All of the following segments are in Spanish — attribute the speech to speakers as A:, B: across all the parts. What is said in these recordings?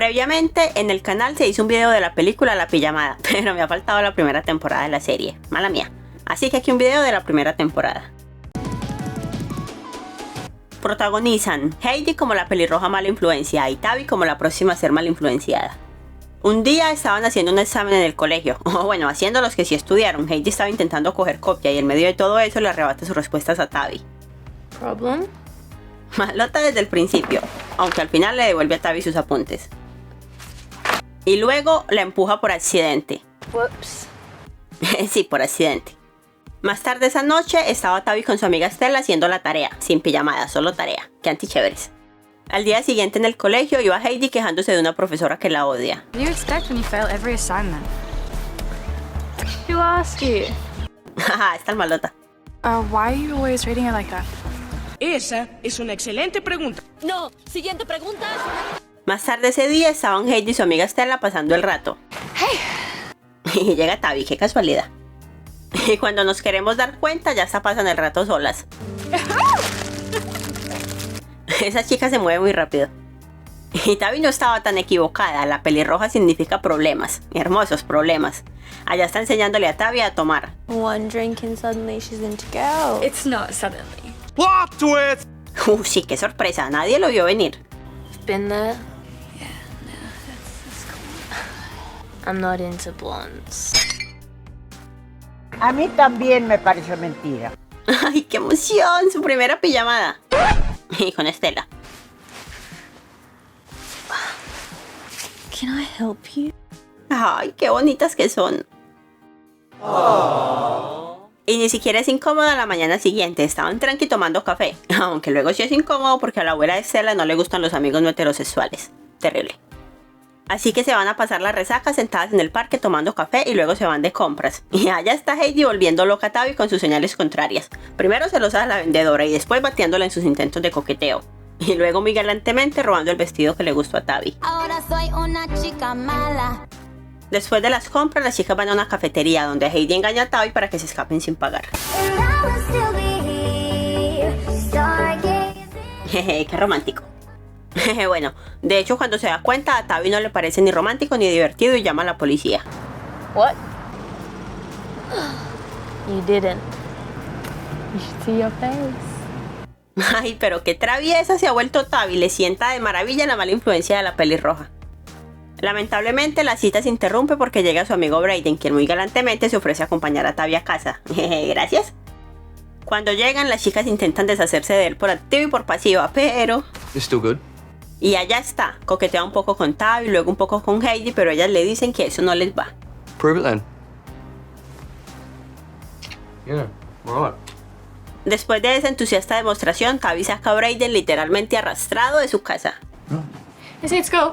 A: Previamente en el canal se hizo un video de la película La Pijamada, pero me ha faltado la primera temporada de la serie, mala mía. Así que aquí un video de la primera temporada. Protagonizan Heidi como la pelirroja mala influencia y Tabby como la próxima a ser mal influenciada. Un día estaban haciendo un examen en el colegio, o bueno, haciendo los que sí estudiaron. Heidi estaba intentando coger copia y en medio de todo eso le arrebata sus respuestas a Tabby.
B: Problem?
A: Malota desde el principio, aunque al final le devuelve a Tabby sus apuntes. Y luego la empuja por accidente.
B: Whoops.
A: Sí, por accidente. Más tarde esa noche estaba Tabby con su amiga Stella haciendo la tarea, sin pijamada, solo tarea. Qué antichéveres. Al día siguiente en el colegio iba Heidi quejándose de una profesora que la odia.
C: What do you expect when you fail every assignment?
B: Who asked you?
A: Haha, está malota.
C: Why are you always rating her like that?
D: Esa es una excelente pregunta.
E: No, siguiente pregunta.
A: Más tarde ese día estaban Heidi y su amiga Stella pasando el rato.
C: Hey.
A: Y llega Tabby, qué casualidad. Y cuando nos queremos dar cuenta ya está pasando el rato solas. Esa chica se mueve muy rápido. Y Tabby no estaba tan equivocada, la pelirroja significa problemas, hermosos problemas. Allá está enseñándole a Tabby a tomar.
B: One drink and suddenly she's into girls.
C: It's not suddenly.
D: ¡Plot twist!
A: Sí, qué sorpresa, nadie lo vio venir.
B: Been there? Yeah, no, that's cool. I'm not into blondes.
F: A mí también me pareció mentira.
A: ¡Ay, qué emoción! Su primera pijamada. Y con Stella.
B: Can I help you?
A: ¡Ay, qué bonitas que son! Y ni siquiera es incómoda la mañana siguiente. Estaban tranqui tomando café. Aunque luego sí es incómodo porque a la abuela de Stella no le gustan los amigos no heterosexuales. Terrible. Así que se van a pasar la resaca sentadas en el parque tomando café y luego se van de compras. Y allá está Heidi volviendo loca a Tabby con sus señales contrarias. Primero celosa a la vendedora y después batiéndola en sus intentos de coqueteo. Y luego muy galantemente robando el vestido que le gustó a Tabby.
E: Ahora soy una chica mala.
A: Después de las compras, las chicas van a una cafetería donde Heidi engaña a Tabby para que se escapen sin pagar. Jeje, qué romántico. Bueno, de hecho cuando se da cuenta a Tabby no le parece ni romántico ni divertido y llama a la policía.
B: What? You didn't. You should see your face.
A: Ay, pero qué traviesa se ha vuelto Tabby, le sienta de maravilla la mala influencia de la pelirroja. Lamentablemente la cita se interrumpe porque llega su amigo Brayden, quien muy galantemente se ofrece a acompañar a Tabby a casa. Gracias. Cuando llegan, las chicas intentan deshacerse de él por activa y por pasiva, pero...
G: It's still good.
A: Y allá está, coquetea un poco con Tabby, luego un poco con Heidi, pero ellas le dicen que eso no les va.
G: Prove it then. Yeah, right.
A: Después de esa entusiasta demostración, Tabby saca a Brayden literalmente arrastrado de su casa.
C: I say let's go.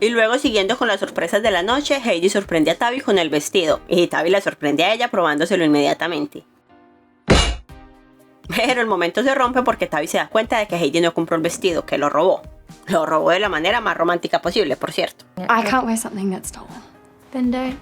A: Y luego, siguiendo con las sorpresas de la noche, Heidi sorprende a Tabby con el vestido, y Tabby la sorprende a ella probándoselo inmediatamente. Pero el momento se rompe porque Tabby se da cuenta de que Heidi no compró el vestido, que lo robó. Lo robó de la manera más romántica posible, por cierto.
C: I can't wear something that's stolen.
B: Then don't.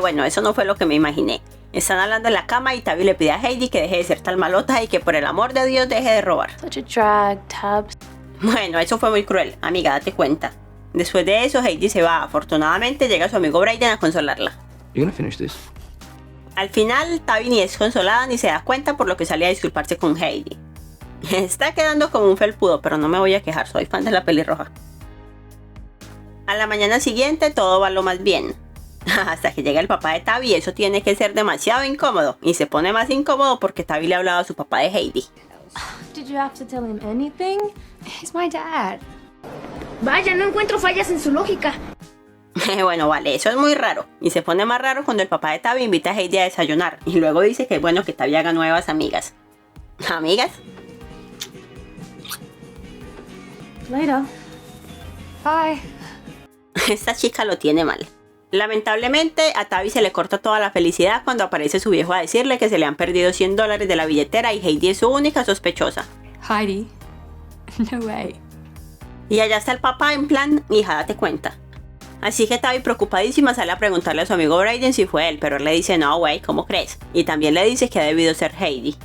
A: Bueno, eso no fue lo que me imaginé. Están hablando en la cama y Tabby le pide a Heidi que deje de ser tan malota y que por el amor de Dios deje de robar.
B: Such a drag, Tabs.
A: Bueno, eso fue muy cruel, amiga, date cuenta. Después de eso, Heidi se va. Afortunadamente llega su amigo Brayden a consolarla.
G: You gonna finish this?
A: Al final, Tabby ni es consolada ni se da cuenta, por lo que sale a disculparse con Heidi. Está quedando como un felpudo, pero no me voy a quejar, soy fan de la pelirroja. A la mañana siguiente todo va lo más bien. Hasta que llega el papá de Tabby y eso tiene que ser demasiado incómodo. Y se pone más incómodo porque Tabby le ha hablado a su papá de Heidi.
B: Did you have to tell him anything?
C: He's my dad.
H: Vaya, no encuentro fallas en su lógica.
A: Bueno, vale, eso es muy raro. Y se pone más raro cuando el papá de Tabby invita a Heidi a desayunar. Y luego dice que es bueno que Tabby haga nuevas amigas. ¿Amigas?
B: Later.
C: Bye.
A: Esta chica lo tiene mal. Lamentablemente, a Tabby se le corta toda la felicidad cuando aparece su viejo a decirle que se le han perdido $100 de la billetera y Heidi es su única sospechosa.
C: Heidi. No way.
A: Y allá está el papá en plan, hija, date cuenta. Así que Tabby, preocupadísima, sale a preguntarle a su amigo Brayden si fue él, pero él le dice no, güey, ¿cómo crees? Y también le dice que ha debido ser Heidi.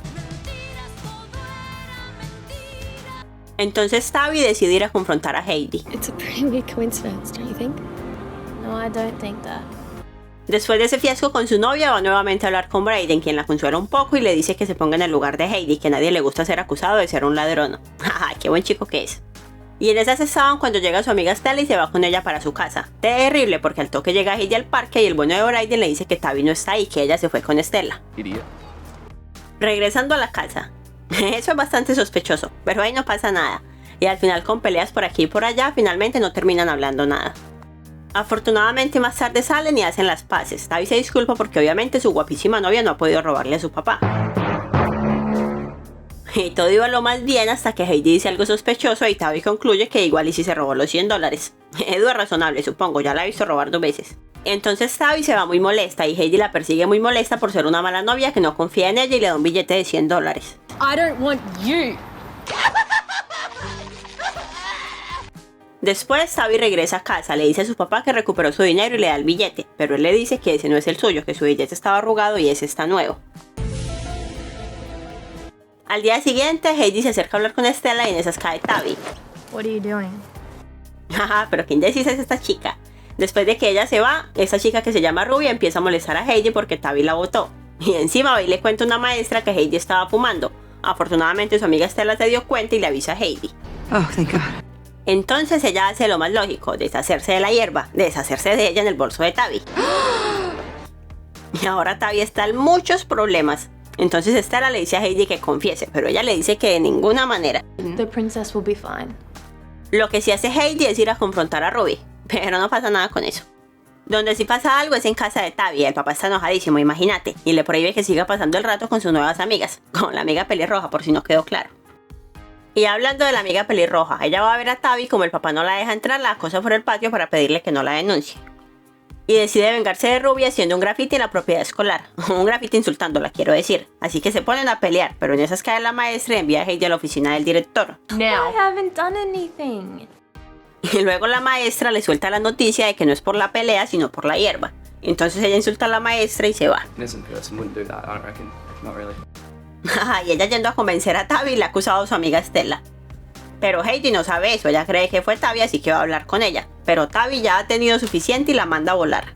A: Entonces Tabby decide ir a confrontar a Heidi.
C: It's a pretty weird coincidence, don't you think?
B: No, I don't think that.
A: Después de ese fiasco con su novia, va nuevamente a hablar con Brayden, quien la consuela un poco y le dice que se ponga en el lugar de Heidi, que a nadie le gusta ser acusado de ser un ladrón. Jaja, qué buen chico que es. Y en esas estaban cuando llega su amiga Stella y se va con ella para su casa. Terrible, porque al toque llega Heidi al parque y el bueno de Brayden le dice que Tabby no está y que ella se fue con Stella.
G: Idiot.
A: Regresando a la casa. Eso es bastante sospechoso, pero ahí no pasa nada. Y al final, con peleas por aquí y por allá, finalmente no terminan hablando nada. Afortunadamente más tarde salen y hacen las paces. Tabby se disculpa porque obviamente su guapísima novia no ha podido robarle a su papá. Y todo iba lo más bien hasta que Heidi dice algo sospechoso y Tabby concluye que igual y si se robó los $100. Edu es razonable, supongo, ya la ha visto robar 2 veces. Entonces Tabby se va muy molesta y Heidi la persigue muy molesta por ser una mala novia que no confía en ella y le da un billete de $100.
H: I don't want you.
A: Después Tabby regresa a casa, le dice a su papá que recuperó su dinero y le da el billete, pero él le dice que ese no es el suyo, que su billete estaba arrugado y ese está nuevo. Al día siguiente, Heidi se acerca a hablar con Stella y en esas cae Tabby.
B: What are you doing?
A: Jaja, pero qué indecisa es esta chica. Después de que ella se va, esta chica que se llama Ruby empieza a molestar a Heidi porque Tabby la botó. Y encima va y le cuenta a una maestra que Heidi estaba fumando. Afortunadamente su amiga Stella se dio cuenta y le avisa a Heidi.
F: Oh, thank God.
A: Entonces ella hace lo más lógico, deshacerse de la hierba, deshacerse de ella en el bolso de Tabby. Y ahora Tabby está en muchos problemas. Entonces Stella le dice a Heidi que confiese, pero ella le dice que de ninguna manera.
B: The princess will be fine.
A: Lo que sí hace Heidi es ir a confrontar a Ruby, pero no pasa nada con eso. Donde sí pasa algo es en casa de Tabby. El papá está enojadísimo, imagínate, y le prohíbe que siga pasando el rato con sus nuevas amigas, con la amiga pelirroja, por si no quedó claro. Y hablando de la amiga pelirroja, ella va a ver a Tabby, como el papá no la deja entrar, la acosa por el patio para pedirle que no la denuncie. Y decide vengarse de Ruby haciendo un graffiti en la propiedad escolar. Un graffiti insultándola, quiero decir. Así que se ponen a pelear, pero en esas cae la maestra y envía a Heidi a la oficina del director.
B: I haven't done anything.
A: Y luego la maestra le suelta la noticia de que no es por la pelea, sino por la hierba. Entonces ella insulta a la maestra y se va.
G: Innocent person wouldn't do that, I don't reckon. Not really.
A: Y ella yendo a convencer a Tabby le ha acusado a su amiga Stella. Pero Heidi no sabe eso, ella cree que fue Tabby, así que va a hablar con ella. Pero Tabby ya ha tenido suficiente y la manda a volar.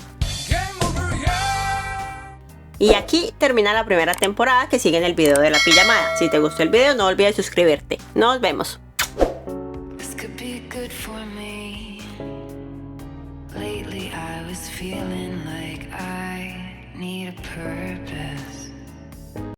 A: Y aquí termina la primera temporada, que sigue en el video de la pijamada. Si te gustó el video no olvides suscribirte. Nos vemos.
I: This could be good for me. Lately I was feeling like I need a purpose.